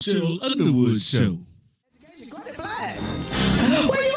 Cheryl Underwood Show. Where you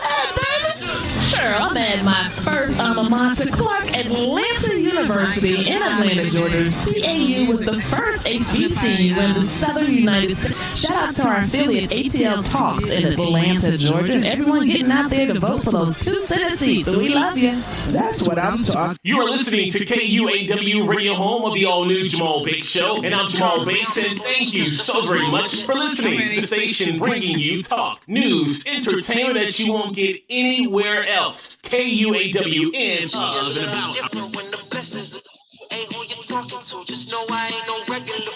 at, baby? Sure, I'm at my first alma mater, Clark Atlanta University in Atlanta, Georgia. CAU was the first HBCU in the Southern United States. Shout out to our affiliate ATL Talks in Atlanta, Georgia, and everyone getting out there to vote for those 2 Senate seats. So we love you. That's what I'm talking. You are listening to KUAW Radio, home of the all-new Jamal Bates Show, and I'm Jamal Bates, and thank you so very much for listening to the station bringing you talk, news, entertainment that you won't get anywhere else. KUAW of and about. Different when the blessings ain't who you talking to. Just know I ain't no regular.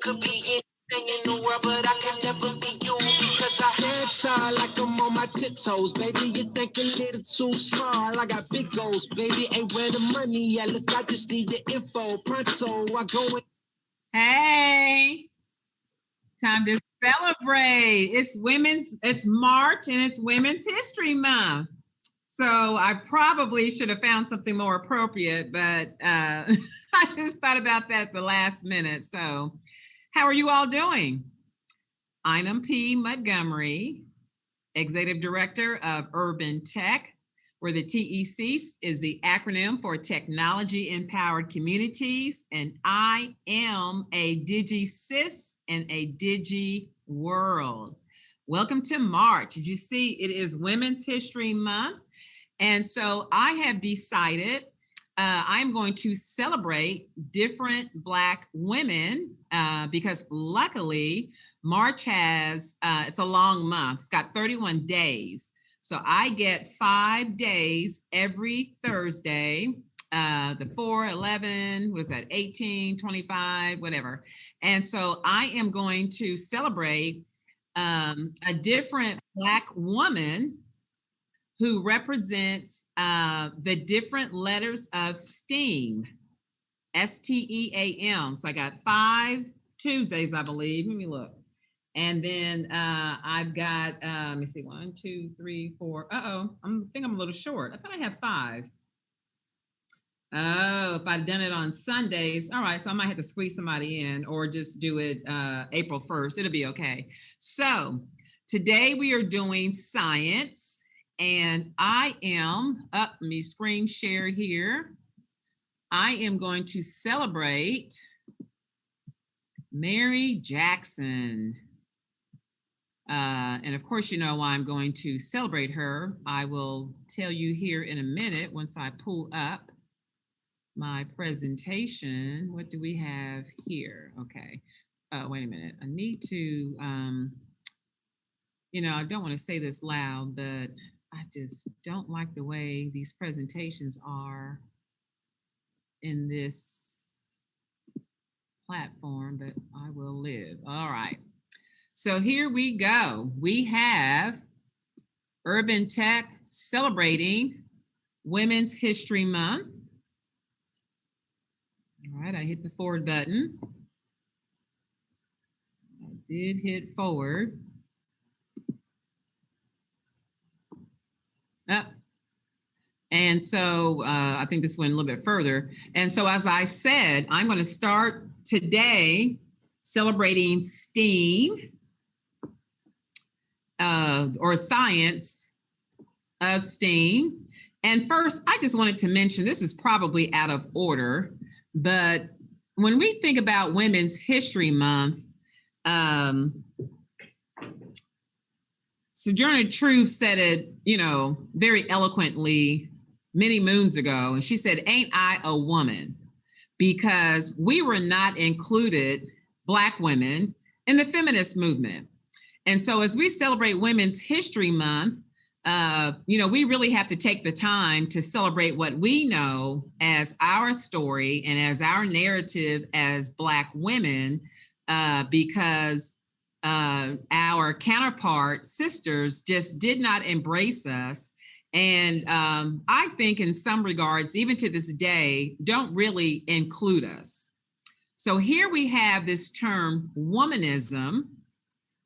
Could be anything in the world, but I can never be you because I head tied like I'm on my tiptoes. Baby, you think a little too small. I got big goals, baby. Ain't where the money at. Look, I just need the info. Pronto, I go in. Hey, time to celebrate. It's March and it's Women's History Month. So I probably should have found something more appropriate, but I just thought about that at the last minute. So how are you all doing? I'm P. Montgomery, Executive Director of Urban Tech, where the TEC is the acronym for Technology Empowered Communities, and I am a Digi sis in a Digi world. Welcome to March. Did you see it is Women's History Month? And so I have decided I'm going to celebrate different Black women because luckily March has, it's a long month. It's got 31 days. So I get 5 days every Thursday, the 4, 11, what is that, 18, 25, whatever. And so I am going to celebrate a different Black woman who represents the different letters of STEAM, STEAM. So I got 5 Tuesdays, I believe. Let me look. And then I've got, let me see, 1, 2, 3, 4. I think I'm a little short. I thought I had 5. Oh, if I've done it on Sundays. All right, so I might have to squeeze somebody in or just do it April 1st. It'll be okay. So today we are doing science. And I am, let me screen share here. I am going to celebrate Mary Jackson. And of course, you know why I'm going to celebrate her. I will tell you here in a minute once I pull up my presentation. What do we have here? Okay. Wait a minute. I need to, I don't want to say this loud, but I just don't like the way these presentations are in this platform, but I will live. All right. So here we go. We have Urban Tech celebrating Women's History Month. All right, I hit the forward button. I did hit forward. And so I think this went a little bit further. And so as I said, I'm going to start today celebrating STEAM or science of STEAM. And first, I just wanted to mention, this is probably out of order, but when we think about Women's History Month, Sojourner Truth said it, very eloquently many moons ago. And she said, "Ain't I a woman?" Because we were not included, Black women, in the feminist movement. And so as we celebrate Women's History Month, we really have to take the time to celebrate what we know as our story and as our narrative as Black women, because our counterpart sisters just did not embrace us. And I think in some regards, even to this day, don't really include us. So here we have this term womanism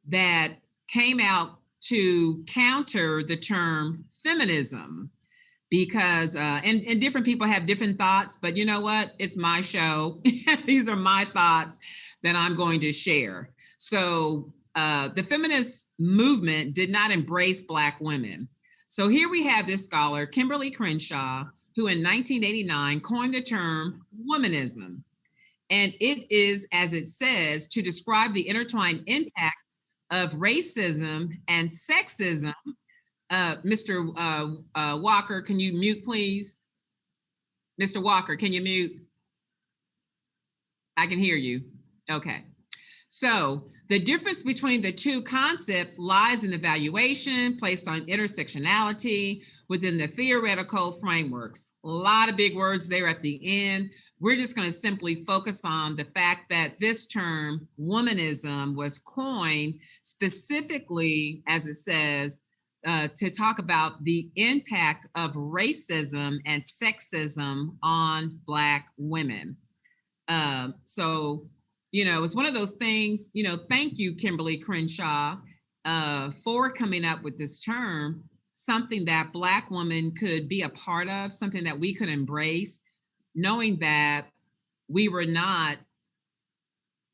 that came out to counter the term feminism, because and different people have different thoughts, but you know what? It's my show. These are my thoughts that I'm going to share. So the feminist movement did not embrace Black women. So here we have this scholar, Kimberly Crenshaw, who in 1989 coined the term womanism. And it is, as it says, to describe the intertwined impact of racism and sexism. Mr. Walker, can you mute, please? Mr. Walker, can you mute? I can hear you. Okay. So the difference between the two concepts lies in the valuation placed on intersectionality within the theoretical frameworks. A lot of big words there at the end. We're just going to simply focus on the fact that this term, womanism, was coined specifically, as it says, to talk about the impact of racism and sexism on Black women. So, you know, it's one of those things, you know, thank you, Kimberly Crenshaw, for coming up with this term, something that Black women could be a part of, something that we could embrace, knowing that we were not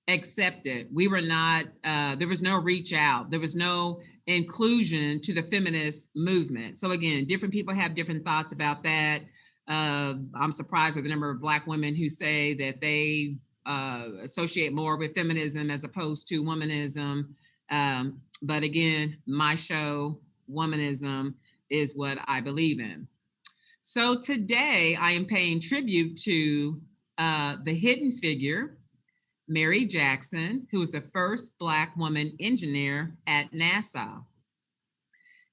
accepted. We were not, there was no reach out. There was no inclusion to the feminist movement. So again, different people have different thoughts about that. I'm surprised at the number of Black women who say that they associate more with feminism as opposed to womanism. But again, my show, Womanism, is what I believe in. So today I am paying tribute to the hidden figure, Mary Jackson, who was the first Black woman engineer at NASA.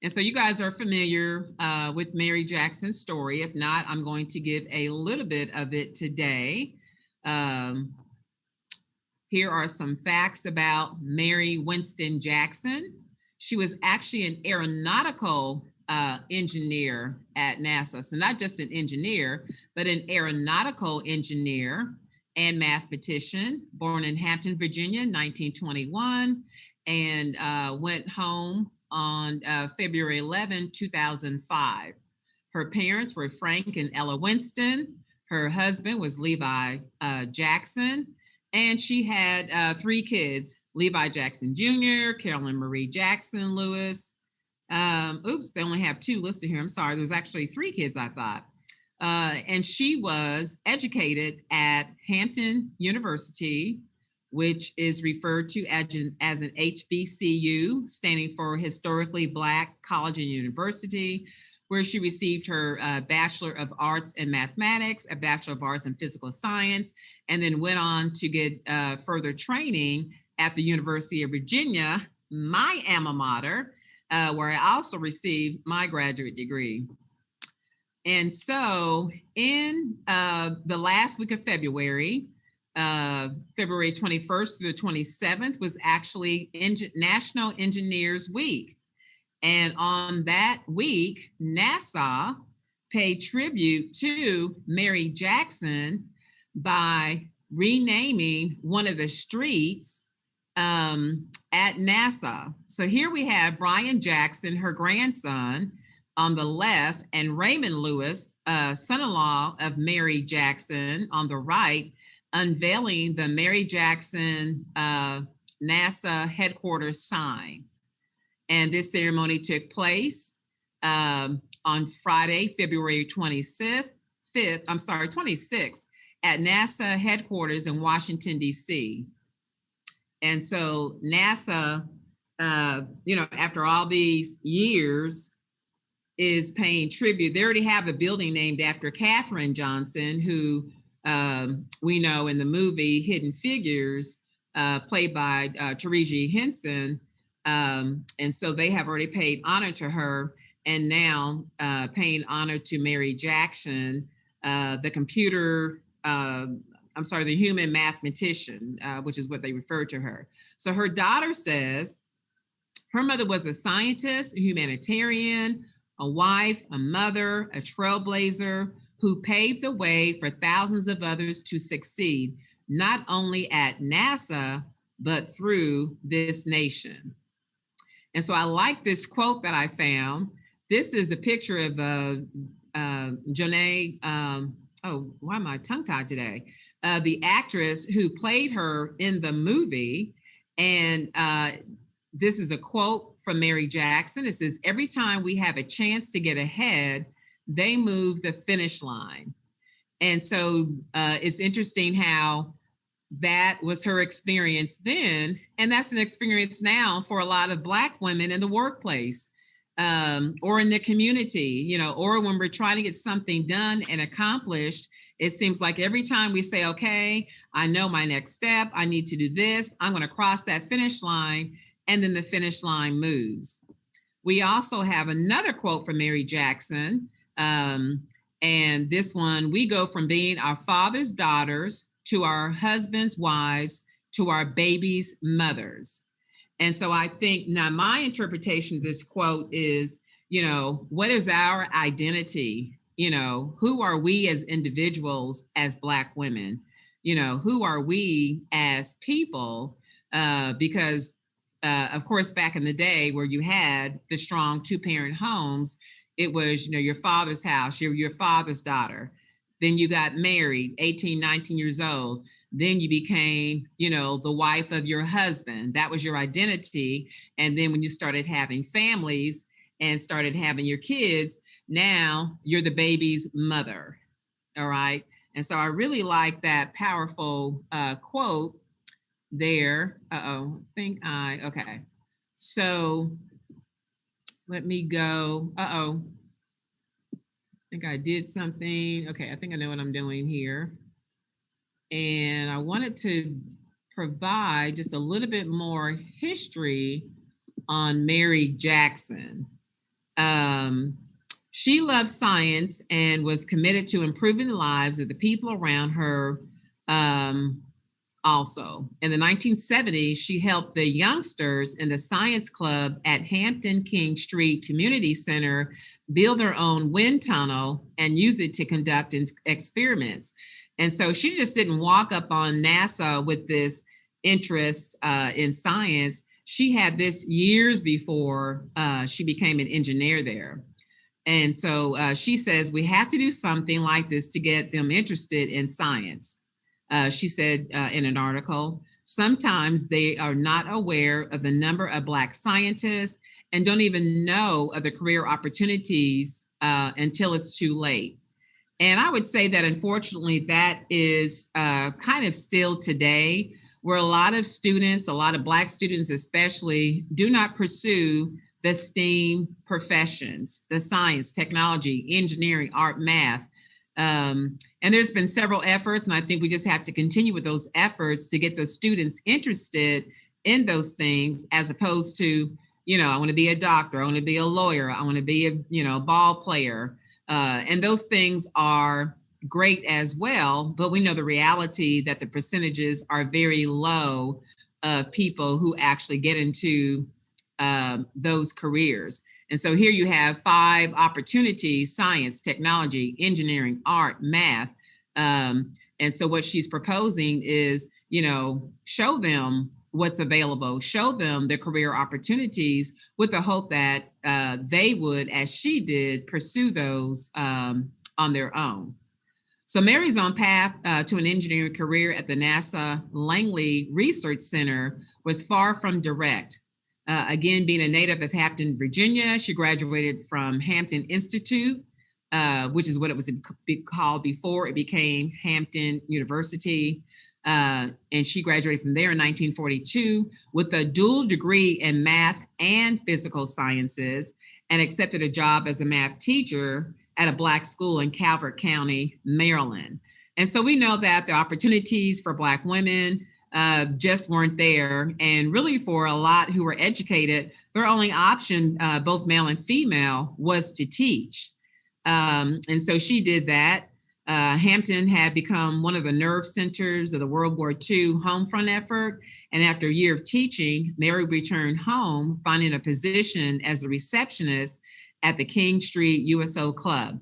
And so you guys are familiar with Mary Jackson's story. If not, I'm going to give a little bit of it today. Here are some facts about Mary Winston Jackson. She was actually an aeronautical engineer at NASA. So not just an engineer, but an aeronautical engineer and mathematician, born in Hampton, Virginia, 1921, and went home on February 11, 2005. Her parents were Frank and Ella Winston. Her husband was Levi Jackson, and she had 3 kids, Levi Jackson Jr., Carolyn Marie Jackson Lewis. Oops, they only have 2 listed here. I'm sorry, there's actually 3 kids, I thought. And she was educated at Hampton University, which is referred to as an HBCU, standing for Historically Black College and University, where she received her Bachelor of Arts in Mathematics, a Bachelor of Arts in Physical Science, and then went on to get further training at the University of Virginia, my alma mater, where I also received my graduate degree. And so in the last week of February, February 21st through the 27th was actually National Engineers Week. And on that week, NASA paid tribute to Mary Jackson by renaming one of the streets at NASA. So here we have Brian Jackson, her grandson, on the left, and Raymond Lewis, son-in-law of Mary Jackson, on the right, unveiling the Mary Jackson NASA headquarters sign. And this ceremony took place on Friday, February 26th at NASA headquarters in Washington, D.C. And so NASA, after all these years, is paying tribute. They already have a building named after Katherine Johnson, who we know in the movie Hidden Figures, played by Taraji Henson. And so they have already paid honor to her, and now paying honor to Mary Jackson, the human mathematician, which is what they refer to her. So her daughter says her mother was a scientist, a humanitarian, a wife, a mother, a trailblazer who paved the way for thousands of others to succeed, not only at NASA, but through this nation. And so I like this quote that I found. This is a picture of Janae, why am I tongue-tied today? The actress who played her in the movie. And this is a quote from Mary Jackson. It says, "Every time we have a chance to get ahead, they move the finish line." And so it's interesting how that was her experience then. And that's an experience now for a lot of Black women in the workplace, or in the community, or when we're trying to get something done and accomplished. It seems like every time we say, okay, I know my next step, I need to do this, I'm going to cross that finish line, and then the finish line moves. We also have another quote from Mary Jackson. And this one, "We go from being our father's daughters to our husbands' wives to our babies' mothers." And so I think now my interpretation of this quote is, what is our identity? Who are we as individuals, as Black women? Who are we as people? Because of course, back in the day where you had the strong two-parent homes, it was, your father's house, you're your father's daughter. Then you got married, 18, 19 years old. Then you became, the wife of your husband. That was your identity. And then when you started having families and started having your kids, now you're the baby's mother. All right. And so I really like that powerful quote there. Okay. So let me go. I think I did something. Okay, I think I know what I'm doing here. And I wanted to provide just a little bit more history on Mary Jackson. She loved science and was committed to improving the lives of the people around her. Also, in the 1970s, she helped the youngsters in the science club at Hampton King Street Community Center build their own wind tunnel and use it to conduct experiments. And so she just didn't walk up on NASA with this interest in science. She had this years before she became an engineer there. And so she says, we have to do something like this to get them interested in science. She said in an article, sometimes they are not aware of the number of Black scientists and don't even know of the career opportunities until it's too late. And I would say that unfortunately that is kind of still today, where a lot of students, a lot of Black students especially, do not pursue the STEAM professions, the science, technology, engineering, art, math. And there's been several efforts, and I think we just have to continue with those efforts to get the students interested in those things, as opposed to, I want to be a doctor, I want to be a lawyer, I want to be a, ball player. And those things are great as well, but we know the reality that the percentages are very low of people who actually get into those careers. And so here you have 5 opportunities: science, technology, engineering, art, math. And so what she's proposing is, show them what's available, show them the career opportunities, with the hope that they would, as she did, pursue those on their own. So Mary's on path to an engineering career at the NASA Langley Research Center was far from direct. Again, being a native of Hampton, Virginia, she graduated from Hampton Institute, which is what it was called before it became Hampton University. And she graduated from there in 1942 with a dual degree in math and physical sciences, and accepted a job as a math teacher at a Black school in Calvert County, Maryland. And so we know that the opportunities for Black women just weren't there. And really for a lot who were educated, their only option, both male and female, was to teach. And so she did that. Hampton had become one of the nerve centers of the World War II home front effort. And after a year of teaching, Mary returned home, finding a position as a receptionist at the King Street USO Club.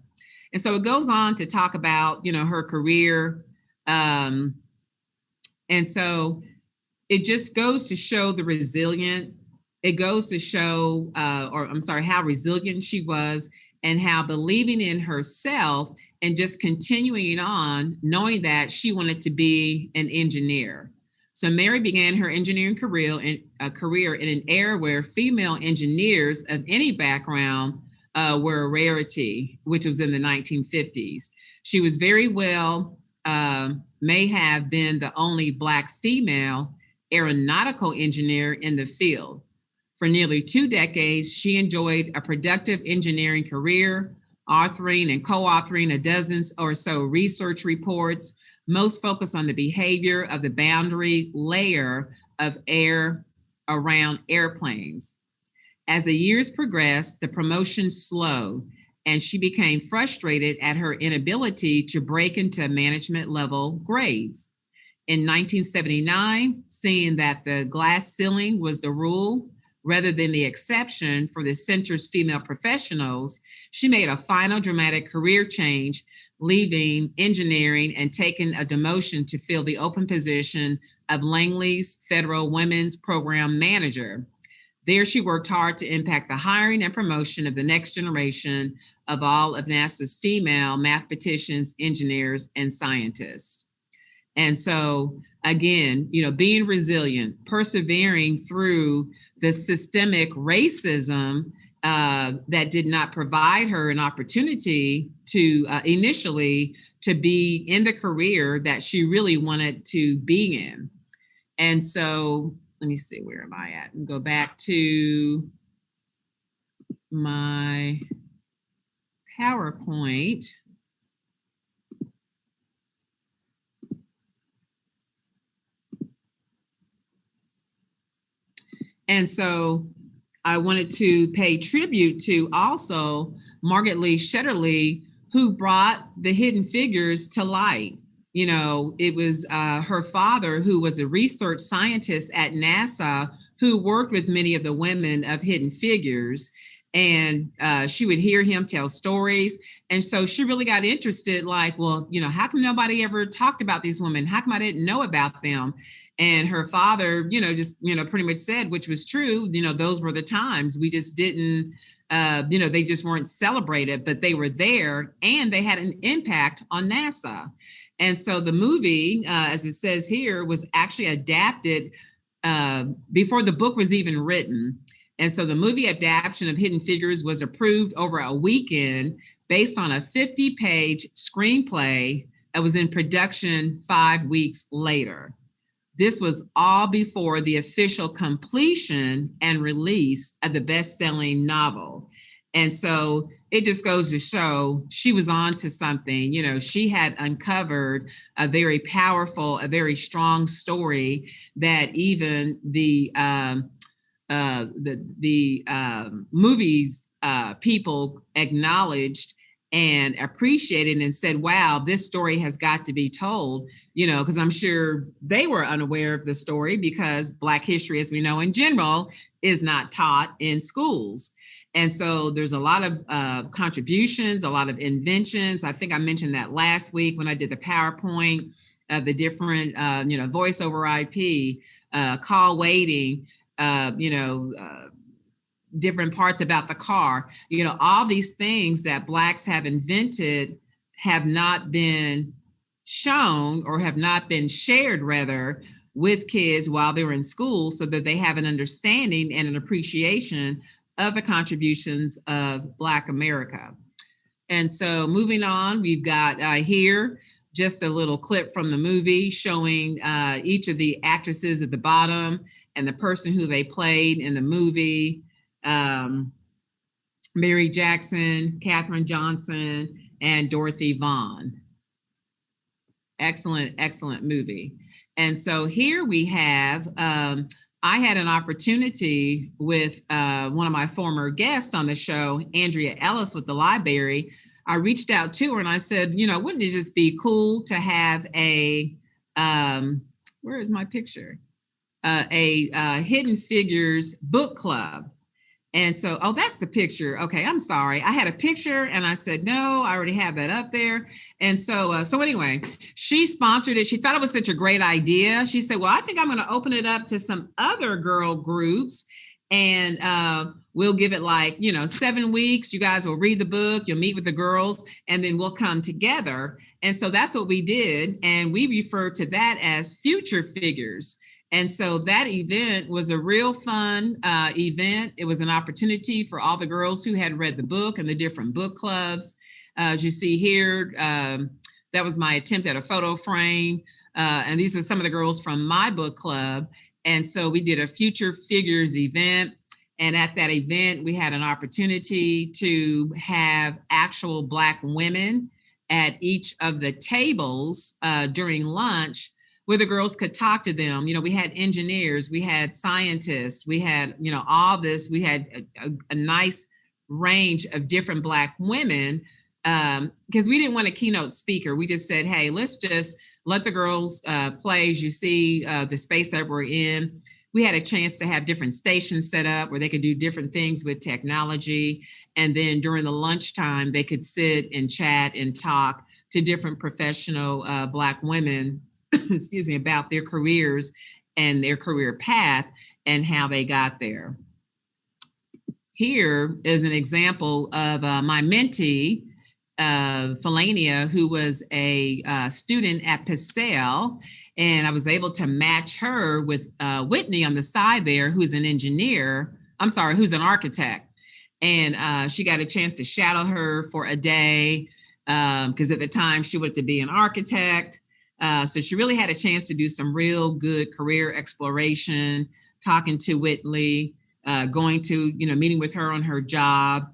And so it goes on to talk about, her career. And so it just goes to show the resilient, it goes to show, how resilient she was, and how believing in herself and just continuing on, knowing that she wanted to be an engineer. So Mary began her engineering career in an era where female engineers of any background were a rarity, which was in the 1950s. She was very well, may have been the only Black female aeronautical engineer in the field. For nearly 2 decades, she enjoyed a productive engineering career, authoring and co-authoring a dozen or so research reports, most focused on the behavior of the boundary layer of air around airplanes. As the years progressed, the promotion slowed, and she became frustrated at her inability to break into management level grades. In 1979, seeing that the glass ceiling was the rule rather than the exception for the center's female professionals, she made a final dramatic career change, leaving engineering and taking a demotion to fill the open position of Langley's Federal Women's Program Manager. There, she worked hard to impact the hiring and promotion of the next generation of all of NASA's female mathematicians, engineers, and scientists. And so, again, being resilient, persevering through the systemic racism that did not provide her an opportunity to initially to be in the career that she really wanted to be in. And so, let me see, where am I at? And go back to my PowerPoint. And so I wanted to pay tribute to also Margaret Lee Shetterly, who brought the Hidden Figures to light. It was her father, who was a research scientist at NASA, who worked with many of the women of Hidden Figures. And she would hear him tell stories. And so she really got interested, like, well, how come nobody ever talked about these women? How come I didn't know about them? And her father, just, pretty much said, which was true, those were the times. We just didn't, they just weren't celebrated, but they were there and they had an impact on NASA. And so the movie, as it says here, was actually adapted before the book was even written. And so the movie adaptation of Hidden Figures was approved over a weekend based on a 50-page screenplay that was in production 5 weeks later. This was all before the official completion and release of the best-selling novel. And so it just goes to show she was on to something. She had uncovered a very powerful, a very strong story that even the movies people acknowledged and appreciated and said, wow, this story has got to be told, because I'm sure they were unaware of the story, because Black history, as we know in general, is not taught in schools. And so there's a lot of contributions, a lot of inventions. I think I mentioned that last week when I did the PowerPoint of the different, voice over IP, call waiting, different parts about the car, all these things that Blacks have invented have not been shown or have not been shared, rather, with kids while they were in school, so that they have an understanding and an appreciation of the contributions of Black America. And so moving on, we've got here just a little clip from the movie showing each of the actresses at the bottom and the person who they played in the movie. Mary Jackson, Katherine Johnson, and Dorothy Vaughan. Excellent, excellent movie. And so here we have, I had an opportunity with one of my former guests on the show, Andrea Ellis with the library. I reached out to her and I said, wouldn't it just be cool to have a, where is my picture? A Hidden Figures book club. And so, oh, that's the picture. Okay, I'm sorry. I had a picture and I said, no, I already have that up there. And so anyway, she sponsored it. She thought it was such a great idea. She said, well, I think I'm going to open it up to some other girl groups and we'll give it 7 weeks. You guys will read the book, you'll meet with the girls, and then we'll come together. And so that's what we did. And we refer to that as Future Figures. And so that event was a real fun event. It was an opportunity for all the girls who had read the book and the different book clubs. As you see here, that was my attempt at a photo frame. And these are some of the girls from my book club. And so we did a Future Figures event. And at that event, we had an opportunity to have actual Black women at each of the tables during lunch, where the girls could talk to them. You know, we had engineers, we had scientists, we had, you know, all this. We had a nice range of different Black women because we didn't want a keynote speaker. We just said, hey, let's just let the girls play. As you see the space that we're in. We had a chance to have different stations set up where they could do different things with technology. And then during the lunchtime, they could sit and chat and talk to different professional Black women, excuse me, about their careers and their career path and how they got there. Here is an example of my mentee, Felania, who was a student at Passell. And I was able to match her with Whitney on the side there, who's an engineer. I'm sorry, who's an architect. And she got a chance to shadow her for a day because at the time she wanted to be an architect. So she really had a chance to do some real good career exploration, talking to Whitley, going to, you know, meeting with her on her job.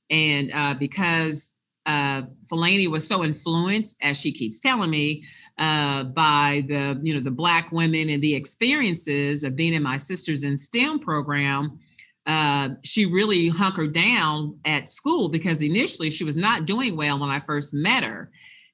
And because Felaney was so influenced, as she keeps telling me, by the, you know, the Black women and the experiences of being in my Sisters in STEM program, she really hunkered down at school because initially she was not doing well when I first met her.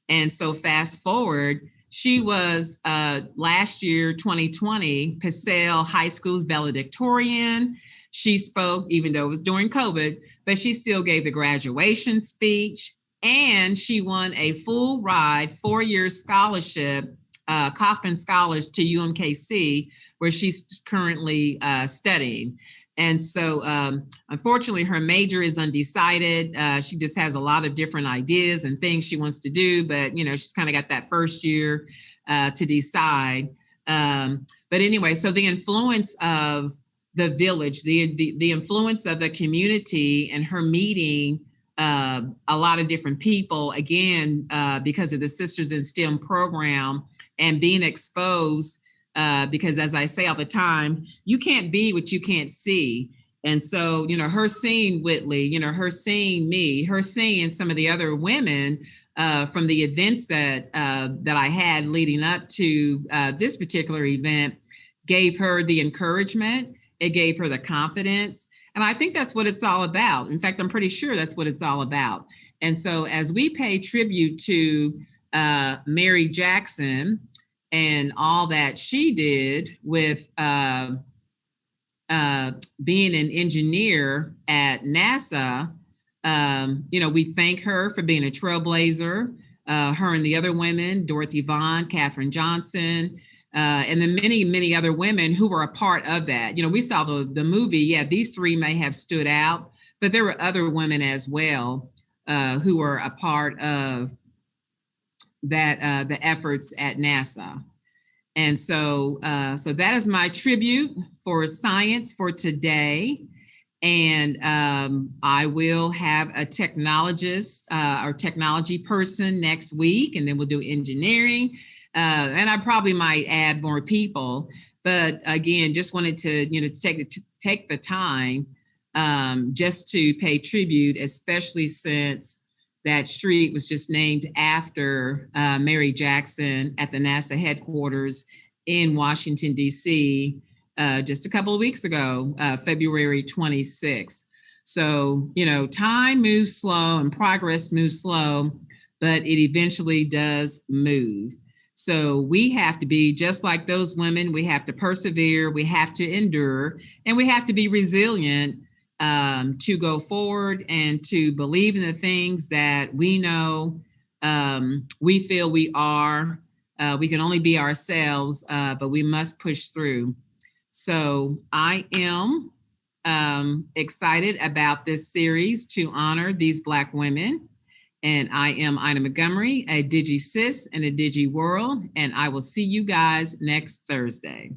And so fast forward, she was last year, 2020, Passell High School's valedictorian. She spoke, even though it was during COVID, but she still gave the graduation speech. And she won a full ride 4-year scholarship, Kauffman Scholars to UMKC, where she's currently studying. And so unfortunately, her major is undecided. She just has a lot of different ideas and things she wants to do, but, you know, she's kind of got that first year to decide. But anyway, so the influence of the village, the influence of the community and her meeting a lot of different people, again, because of the Sisters in STEM program and being exposed, because as I say all the time, you can't be what you can't see. And so, you know, her seeing Whitley, you know, her seeing me, her seeing some of the other women from the events that I had leading up to this particular event gave her the encouragement. It gave her the confidence. And I think that's what it's all about. In fact, I'm pretty sure that's what it's all about. And so as we pay tribute to Mary Jackson and all that she did with being an engineer at NASA, you know, we thank her for being a trailblazer, her and the other women, Dorothy Vaughn, Katherine Johnson, and the many, many other women who were a part of that. You know, we saw the movie. Yeah, these three may have stood out, but there were other women as well who were a part of that, the efforts at NASA. And so, so that is my tribute for science for today. And I will have a technologist or technology person next week, and then we'll do engineering. And I probably might add more people, but again, just wanted to, you know, take the time just to pay tribute, especially since that street was just named after Mary Jackson at the NASA headquarters in Washington, D.C. Just a couple of weeks ago, February 26th. So, you know, time moves slow and progress moves slow, but it eventually does move. So we have to be just like those women. We have to persevere, we have to endure, and we have to be resilient to go forward and to believe in the things that we know, we feel we are. We can only be ourselves, but we must push through. So I am excited about this series to honor these Black women. And I am Ina Montgomery, a Digi Sis in a Digi World, and I will see you guys next Thursday.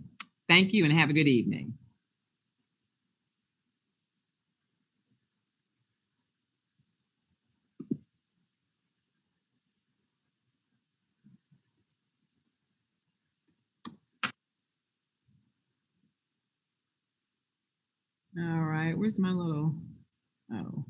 Thank you and have a good evening. All right, where's my little, oh.